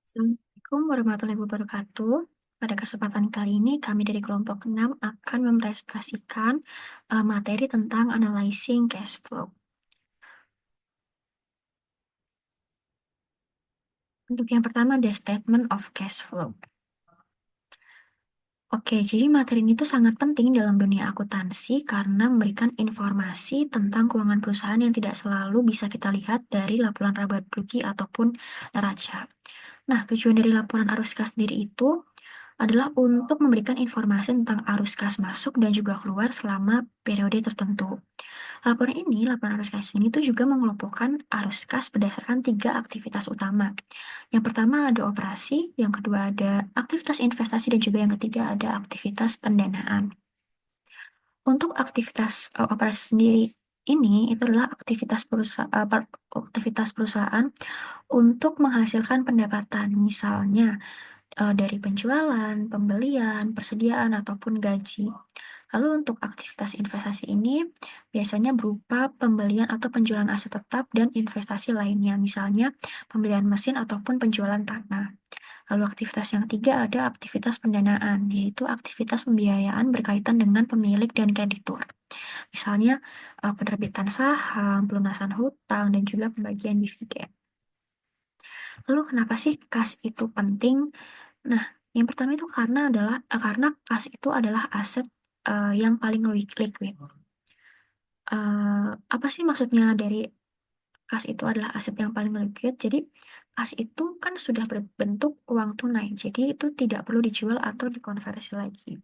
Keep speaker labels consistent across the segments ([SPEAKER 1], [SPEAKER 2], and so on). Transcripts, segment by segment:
[SPEAKER 1] Assalamualaikum warahmatullahi wabarakatuh. Pada kesempatan kali ini, kami dari kelompok 6 akan mempresentasikan materi tentang analyzing cash flow. Untuk yang pertama, the statement of cash flow. Oke, jadi materi ini tuh sangat penting dalam dunia akuntansi karena memberikan informasi tentang keuangan perusahaan yang tidak selalu bisa kita lihat dari laporan laba rugi ataupun neraca. Nah, tujuan dari laporan arus kas sendiri itu adalah untuk memberikan informasi tentang arus kas masuk dan juga keluar selama periode tertentu. Laporan arus kas ini tuh juga mengelompokkan arus kas berdasarkan 3 aktivitas utama. Yang pertama ada operasi, yang kedua ada aktivitas investasi, dan juga yang ketiga ada aktivitas pendanaan. Untuk aktivitas operasi sendiri ini itu adalah aktivitas perusahaan untuk menghasilkan pendapatan, misalnya dari penjualan, pembelian, persediaan, ataupun gaji. Lalu untuk aktivitas investasi ini biasanya berupa pembelian atau penjualan aset tetap dan investasi lainnya, misalnya pembelian mesin ataupun penjualan tanah. Lalu aktivitas yang ketiga ada aktivitas pendanaan, yaitu aktivitas pembiayaan berkaitan dengan pemilik dan kreditur. Misalnya penerbitan saham, pelunasan hutang, dan juga pembagian dividen. Lalu kenapa sih kas itu penting? Nah, yang pertama itu karena kas itu adalah aset yang paling liquid. Apa sih maksudnya dari kas itu adalah aset yang paling liquid? Jadi kas itu kan sudah berbentuk uang tunai, jadi itu tidak perlu dijual atau dikonversi lagi.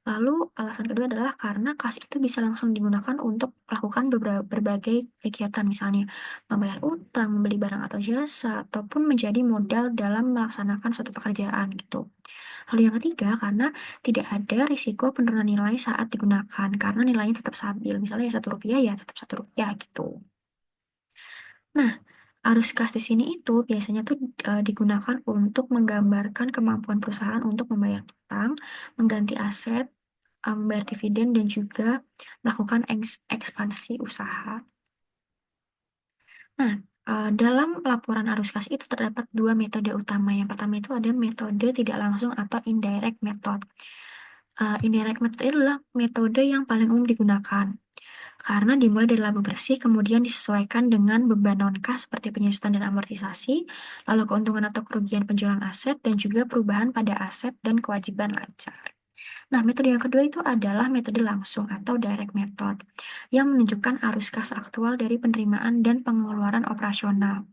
[SPEAKER 1] Lalu alasan kedua adalah karena kas itu bisa langsung digunakan untuk melakukan berbagai kegiatan, misalnya membayar utang, membeli barang atau jasa, ataupun menjadi modal dalam melaksanakan suatu pekerjaan gitu. Lalu yang ketiga, karena tidak ada risiko penurunan nilai saat digunakan, karena nilainya tetap stabil. Misalnya ya Rp1 ya tetap Rp1 gitu. Nah, arus kas di sini itu biasanya tuh digunakan untuk menggambarkan kemampuan perusahaan untuk membayar utang, mengganti aset, membayar dividen, dan juga melakukan ekspansi usaha. Nah, dalam laporan arus kas itu terdapat dua metode utama. Yang pertama itu ada metode tidak langsung atau indirect method. Indirect method itu adalah metode yang paling umum digunakan karena dimulai dari laba bersih, kemudian disesuaikan dengan beban non-kas seperti penyusutan dan amortisasi, lalu keuntungan atau kerugian penjualan aset, dan juga perubahan pada aset dan kewajiban lancar. Nah, metode yang kedua itu adalah metode langsung atau direct method yang menunjukkan arus kas aktual dari penerimaan dan pengeluaran operasional.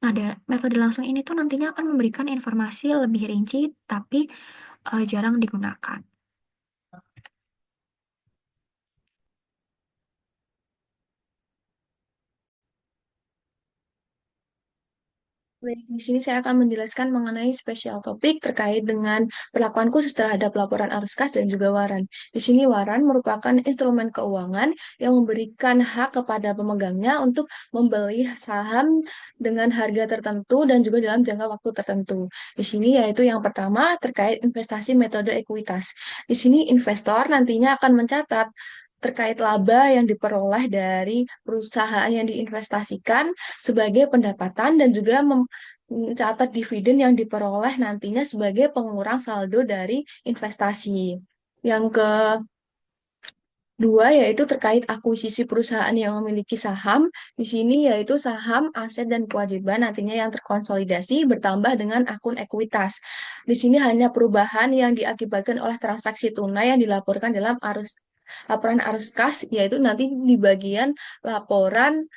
[SPEAKER 1] Nah, metode langsung ini tuh nantinya akan memberikan informasi lebih rinci tapi jarang digunakan.
[SPEAKER 2] Baik, di sini saya akan menjelaskan mengenai spesial topik terkait dengan perlakuan khusus terhadap laporan arus kas dan juga waran. Di sini waran merupakan instrumen keuangan yang memberikan hak kepada pemegangnya untuk membeli saham dengan harga tertentu dan juga dalam jangka waktu tertentu. Di sini yaitu yang pertama terkait investasi metode ekuitas. Di sini investor nantinya akan mencatat terkait laba yang diperoleh dari perusahaan yang diinvestasikan sebagai pendapatan dan juga mencatat dividen yang diperoleh nantinya sebagai pengurang saldo dari investasi. Yang kedua yaitu terkait akuisisi perusahaan yang memiliki saham. Di sini yaitu saham, aset, dan kewajiban nantinya yang terkonsolidasi bertambah dengan akun ekuitas. Di sini hanya perubahan yang diakibatkan oleh transaksi tunai yang dilaporkan dalam laporan arus kas, yaitu nanti di bagian laporan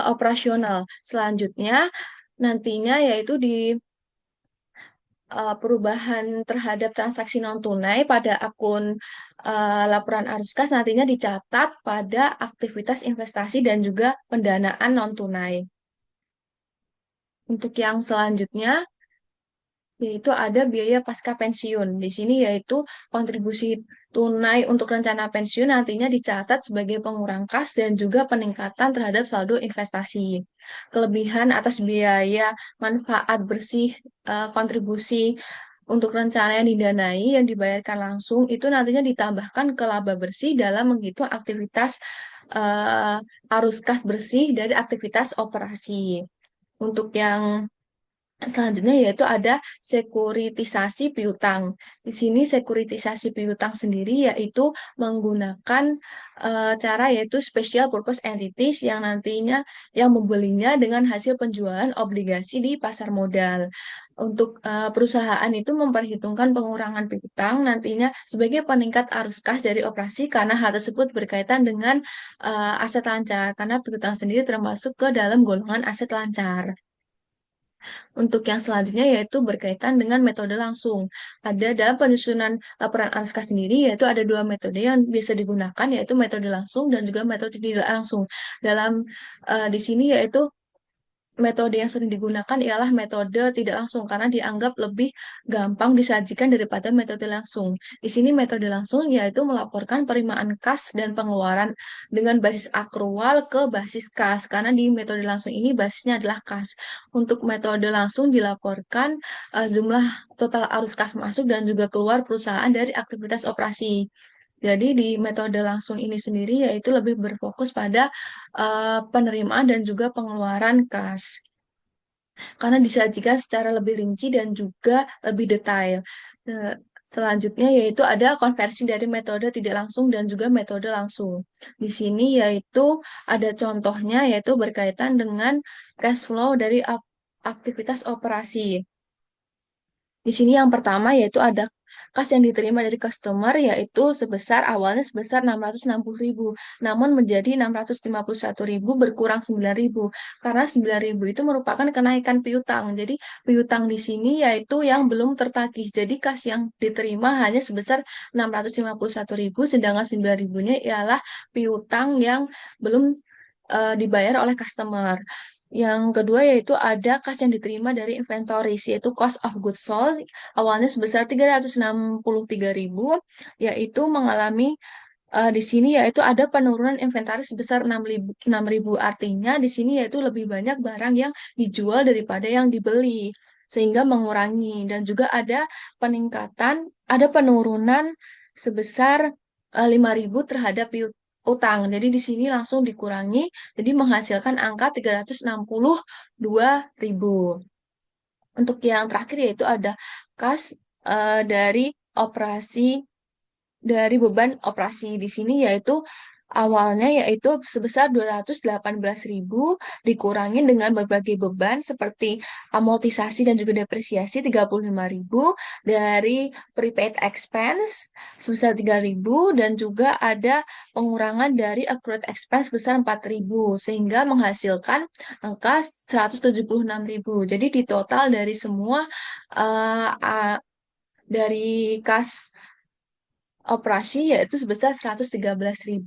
[SPEAKER 2] operasional. Selanjutnya, nantinya yaitu di perubahan terhadap transaksi non-tunai pada akun laporan arus kas nantinya dicatat pada aktivitas investasi dan juga pendanaan non-tunai. Untuk yang selanjutnya, yaitu ada biaya pasca pensiun. Di sini yaitu kontribusi tunai untuk rencana pensiun nantinya dicatat sebagai pengurang kas dan juga peningkatan terhadap saldo investasi. Kelebihan atas biaya manfaat bersih kontribusi untuk rencana yang didanai yang dibayarkan langsung itu nantinya ditambahkan ke laba bersih dalam menghitung aktivitas arus kas bersih dari aktivitas operasi. Untuk yang Selanjutnya yaitu ada sekuritisasi piutang. Di sini sekuritisasi piutang sendiri yaitu menggunakan cara yaitu special purpose entities yang nantinya yang membelinya dengan hasil penjualan obligasi di pasar modal. Untuk perusahaan itu memperhitungkan pengurangan piutang nantinya sebagai peningkat arus kas dari operasi karena hal tersebut berkaitan dengan aset lancar karena piutang sendiri termasuk ke dalam golongan aset lancar. Untuk yang selanjutnya yaitu berkaitan dengan metode langsung. Ada dalam penyusunan laporan ANSKA sendiri yaitu ada dua metode yang bisa digunakan yaitu metode langsung dan juga metode tidak langsung. Dalam di sini yaitu metode yang sering digunakan ialah metode tidak langsung karena dianggap lebih gampang disajikan daripada metode langsung. Di sini metode langsung yaitu melaporkan penerimaan kas dan pengeluaran dengan basis akrual ke basis kas karena di metode langsung ini basisnya adalah kas. Untuk metode langsung dilaporkan jumlah total arus kas masuk dan juga keluar perusahaan dari aktivitas operasi. Jadi di metode langsung ini sendiri yaitu lebih berfokus pada penerimaan dan juga pengeluaran kas karena disajikan secara lebih rinci dan juga lebih detail. Nah, selanjutnya yaitu ada konversi dari metode tidak langsung dan juga metode langsung. Di sini yaitu ada contohnya yaitu berkaitan dengan cash flow dari aktivitas operasi. Di sini yang pertama yaitu ada kas yang diterima dari customer yaitu awalnya sebesar 660.000 namun menjadi 651.000 berkurang 9.000 karena 9.000 itu merupakan kenaikan piutang. Jadi piutang di sini yaitu yang belum tertagih. Jadi kas yang diterima hanya sebesar 651.000 sedangkan 9.000-nya ialah piutang yang belum dibayar oleh customer. Yang kedua yaitu ada kas yang diterima dari inventories, yaitu cost of goods sold, awalnya sebesar 363.000, yaitu mengalami di sini yaitu ada penurunan inventaris sebesar 6.000, artinya di sini yaitu lebih banyak barang yang dijual daripada yang dibeli, sehingga mengurangi. Dan juga ada penurunan sebesar 5.000 terhadap utang. Jadi di sini langsung dikurangi, jadi menghasilkan angka 362.000. Untuk yang terakhir yaitu ada kas dari operasi dari beban operasi di sini yaitu awalnya yaitu sebesar 218.000 dikurangi dengan berbagai beban seperti amortisasi dan juga depresiasi 35.000 dari prepaid expense sebesar 3.000 dan juga ada pengurangan dari accrued expense sebesar 4.000 sehingga menghasilkan angka 176.000. Jadi di total dari semua dari kas operasi yaitu sebesar 113.000.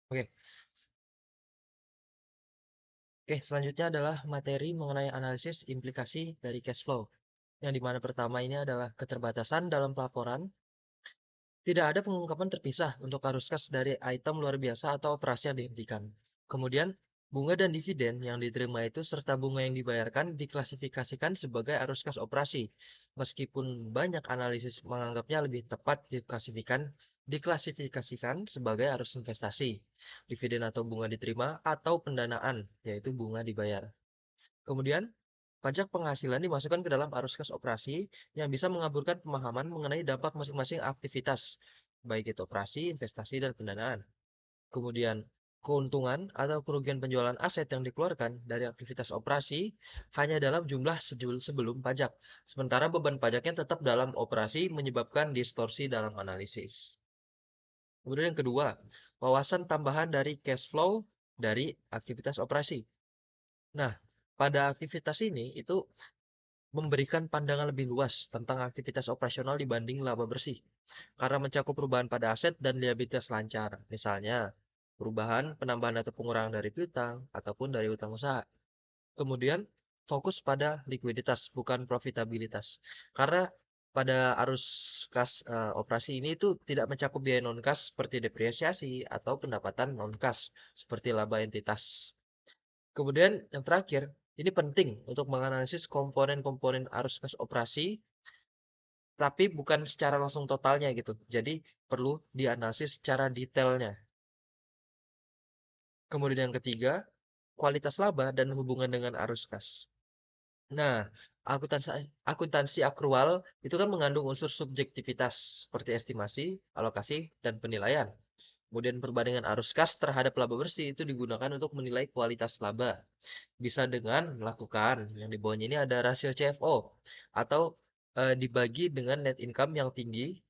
[SPEAKER 3] Oke, oke, selanjutnya adalah materi mengenai analisis implikasi dari cash flow. Yang dimana pertama ini adalah keterbatasan dalam pelaporan. Tidak ada pengungkapan terpisah untuk arus kas dari item luar biasa atau operasi yang dihentikan. Kemudian, bunga dan dividen yang diterima itu serta bunga yang dibayarkan diklasifikasikan sebagai arus kas operasi. Meskipun banyak analisis menganggapnya lebih tepat diklasifikasikan sebagai arus investasi, dividen atau bunga diterima atau pendanaan, yaitu bunga dibayar. Kemudian, pajak penghasilan dimasukkan ke dalam arus kas operasi yang bisa mengaburkan pemahaman mengenai dampak masing-masing aktivitas, baik itu operasi, investasi, dan pendanaan. Kemudian, keuntungan atau kerugian penjualan aset yang dikeluarkan dari aktivitas operasi hanya dalam jumlah sebelum pajak, sementara beban pajaknya tetap dalam operasi menyebabkan distorsi dalam analisis. Kemudian yang kedua, wawasan tambahan dari cash flow dari aktivitas operasi. Nah, pada aktivitas ini itu memberikan pandangan lebih luas tentang aktivitas operasional dibanding laba bersih, karena mencakup perubahan pada aset dan liabilitas lancar, misalnya perubahan, penambahan atau pengurangan dari piutang, ataupun dari utang usaha. Kemudian, fokus pada likuiditas, bukan profitabilitas. Karena pada arus kas operasi ini itu tidak mencakup biaya non-kas seperti depresiasi atau pendapatan non-kas seperti laba entitas. Kemudian yang terakhir, Ini penting untuk menganalisis komponen-komponen arus kas operasi, tapi bukan secara langsung totalnya gitu. Jadi perlu dianalisis secara detailnya. Kemudian yang ketiga, kualitas laba dan hubungan dengan arus kas. Nah, akuntansi akuntansi akrual itu kan mengandung unsur subjektivitas seperti estimasi, alokasi, dan penilaian. Kemudian perbandingan arus kas terhadap laba bersih itu digunakan untuk menilai kualitas laba. Bisa dengan melakukan yang di bawahnya ini ada rasio CFO atau dibagi dengan net income yang tinggi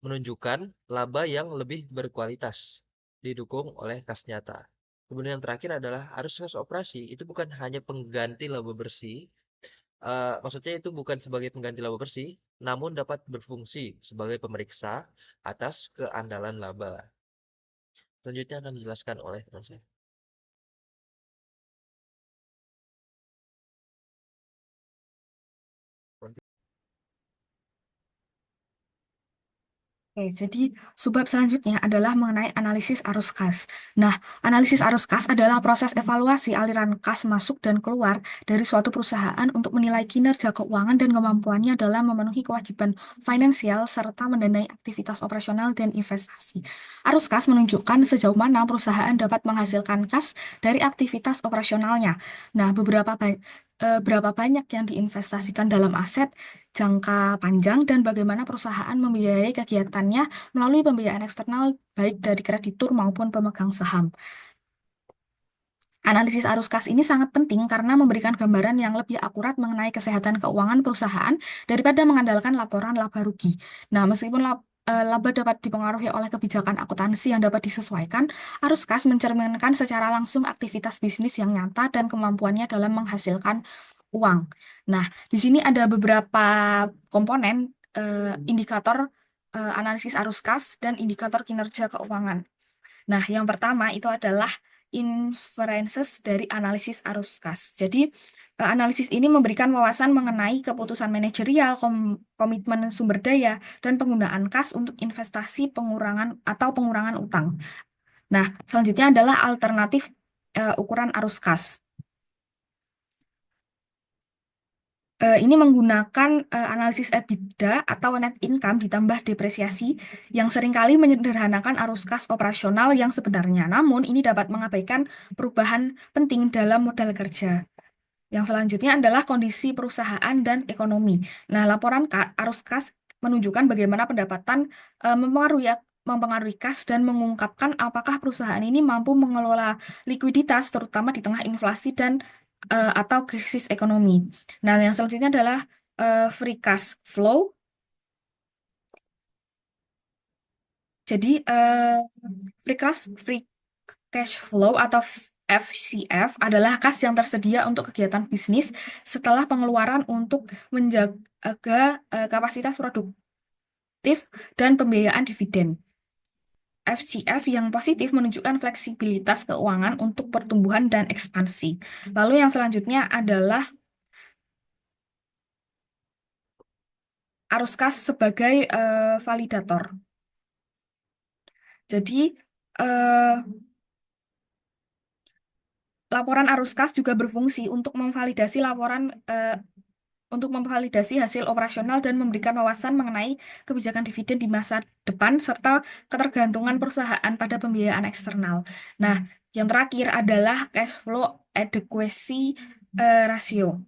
[SPEAKER 3] menunjukkan laba yang lebih berkualitas didukung oleh kas nyata. Kemudian yang terakhir adalah arus kas operasi itu bukan hanya pengganti laba bersih, maksudnya itu bukan sebagai pengganti laba bersih, namun dapat berfungsi sebagai pemeriksa atas keandalan laba. Selanjutnya akan dijelaskan oleh teman saya.
[SPEAKER 4] Oke, jadi subbab selanjutnya adalah mengenai analisis arus kas. Nah, analisis arus kas adalah proses evaluasi aliran kas masuk dan keluar dari suatu perusahaan untuk menilai kinerja keuangan dan kemampuannya dalam memenuhi kewajiban finansial serta mendanai aktivitas operasional dan investasi. Arus kas menunjukkan sejauh mana perusahaan dapat menghasilkan kas dari aktivitas operasionalnya. Nah, berapa banyak yang diinvestasikan dalam aset jangka panjang dan bagaimana perusahaan membiayai kegiatannya melalui pembiayaan eksternal baik dari kreditur maupun pemegang saham. Analisis arus kas ini sangat penting karena memberikan gambaran yang lebih akurat mengenai kesehatan keuangan perusahaan daripada mengandalkan laporan laba rugi. Nah, meskipun laba dapat dipengaruhi oleh kebijakan akuntansi yang dapat disesuaikan, arus kas mencerminkan secara langsung aktivitas bisnis yang nyata dan kemampuannya dalam menghasilkan uang. Nah, di sini ada beberapa komponen indikator analisis arus kas dan indikator kinerja keuangan. Nah, yang pertama itu adalah inferences dari analisis arus kas. Jadi, analisis ini memberikan wawasan mengenai keputusan manajerial, komitmen sumber daya, dan penggunaan kas untuk investasi pengurangan utang. Nah, selanjutnya adalah alternatif ukuran arus kas. Ini menggunakan analisis EBITDA atau net income ditambah depresiasi yang seringkali menyederhanakan arus kas operasional yang sebenarnya. Namun, ini dapat mengabaikan perubahan penting dalam modal kerja. Yang selanjutnya adalah kondisi perusahaan dan ekonomi. Nah, laporan arus kas menunjukkan bagaimana pendapatan mempengaruhi kas dan mengungkapkan apakah perusahaan ini mampu mengelola likuiditas terutama di tengah inflasi dan atau krisis ekonomi. Nah, yang selanjutnya adalah free cash flow. Jadi, free cash flow atau FCF adalah kas yang tersedia untuk kegiatan bisnis setelah pengeluaran untuk menjaga kapasitas produktif dan pembiayaan dividen. FCF yang positif menunjukkan fleksibilitas keuangan untuk pertumbuhan dan ekspansi. Lalu yang selanjutnya adalah arus kas sebagai validator. Jadi, laporan arus kas juga berfungsi untuk memvalidasi hasil operasional dan memberikan wawasan mengenai kebijakan dividen di masa depan serta ketergantungan perusahaan pada pembiayaan eksternal. Nah, yang terakhir adalah cash flow adequacy ratio.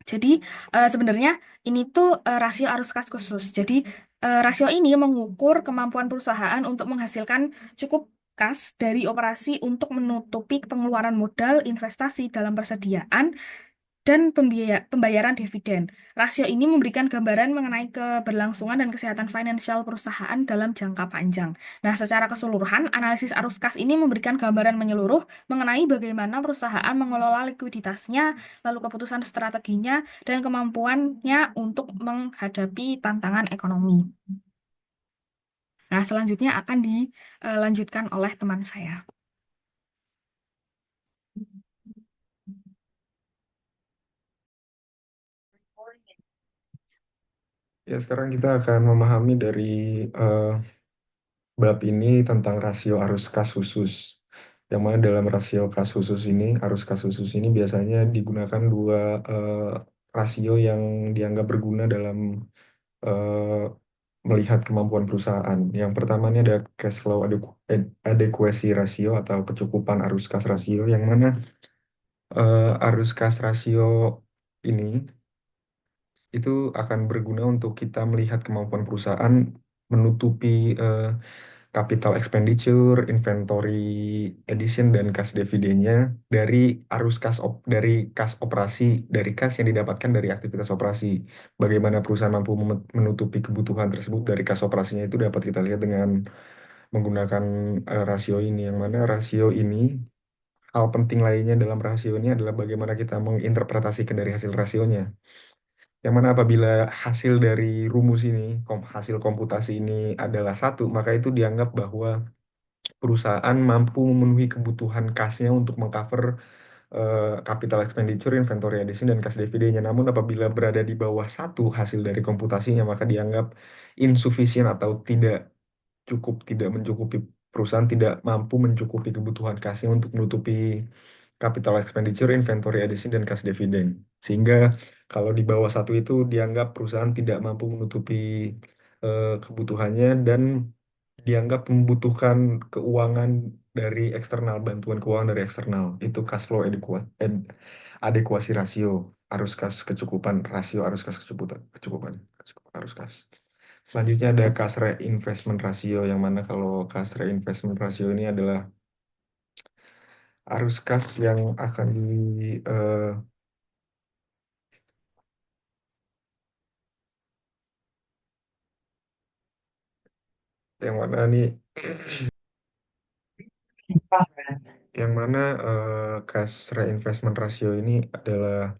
[SPEAKER 4] Jadi sebenarnya ini tuh rasio arus kas khusus. Jadi rasio ini mengukur kemampuan perusahaan untuk menghasilkan cukup kas dari operasi untuk menutupi pengeluaran modal investasi dalam persediaan dan pembayaran dividen. Rasio ini memberikan gambaran mengenai keberlangsungan dan kesehatan finansial perusahaan dalam jangka panjang. Nah, secara keseluruhan, analisis arus kas ini memberikan gambaran menyeluruh mengenai bagaimana perusahaan mengelola likuiditasnya, lalu keputusan strateginya, dan kemampuannya untuk menghadapi tantangan ekonomi. Nah, selanjutnya akan dilanjutkan oleh teman saya.
[SPEAKER 5] Ya, sekarang kita akan memahami dari bab ini tentang rasio arus kas khusus. yang mana dalam rasio kas khusus ini, arus kas khusus ini biasanya digunakan dua rasio yang dianggap berguna dalam eh, melihat kemampuan perusahaan. Yang pertama ini ada cash flow adequacy ratio atau kecukupan arus kas rasio, yang mana arus kas rasio ini itu akan berguna untuk kita melihat kemampuan perusahaan menutupi capital expenditure, inventory addition, dan kas dividennya dari dari kas operasi, dari kas yang didapatkan dari aktivitas operasi. Bagaimana perusahaan mampu menutupi kebutuhan tersebut dari kas operasinya itu dapat kita lihat dengan menggunakan rasio ini, yang mana rasio ini hal penting lainnya dalam rasio ini adalah bagaimana kita menginterpretasikan dari hasil rasionya. Yang mana apabila hasil dari rumus ini, hasil komputasi ini adalah satu, maka itu dianggap bahwa perusahaan mampu memenuhi kebutuhan kasnya untuk mengcover capital expenditure, inventory addition, dan kas dividennya. Namun apabila berada di bawah satu hasil dari komputasinya, maka dianggap insufficient atau tidak cukup, tidak mencukupi, perusahaan tidak mampu mencukupi kebutuhan kasnya untuk menutupi capital expenditure, inventory addition, dan kas dividen. Sehingga kalau di bawah satu itu dianggap perusahaan tidak mampu menutupi kebutuhannya dan dianggap membutuhkan keuangan dari eksternal, bantuan keuangan dari eksternal. Itu cash flow adequasi rasio, arus kas kecukupan, rasio arus kas kecukupan arus kas. Selanjutnya ada cash reinvestment ratio, yang mana kalau cash reinvestment ratio ini adalah arus kas yang akan yang mana nih yang mana cash reinvestment ratio ini adalah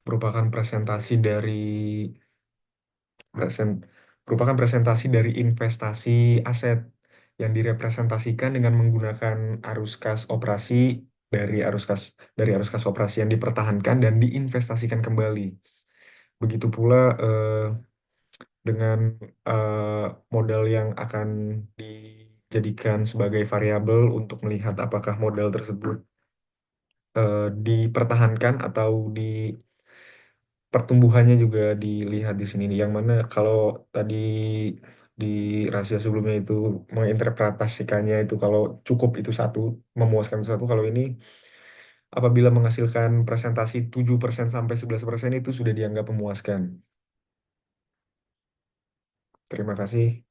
[SPEAKER 5] merupakan present- presentasi dari investasi aset yang direpresentasikan dengan menggunakan arus kas operasi dari arus kas operasi yang dipertahankan dan diinvestasikan kembali. Begitu pula dengan modal yang akan dijadikan sebagai variabel untuk melihat apakah modal tersebut dipertahankan atau pertumbuhannya juga dilihat di sini. Yang mana kalau tadi di rasio sebelumnya itu menginterpretasikannya itu kalau cukup itu satu, memuaskan satu. Kalau ini apabila menghasilkan presentasi 7% sampai 11% itu sudah dianggap memuaskan. Terima kasih.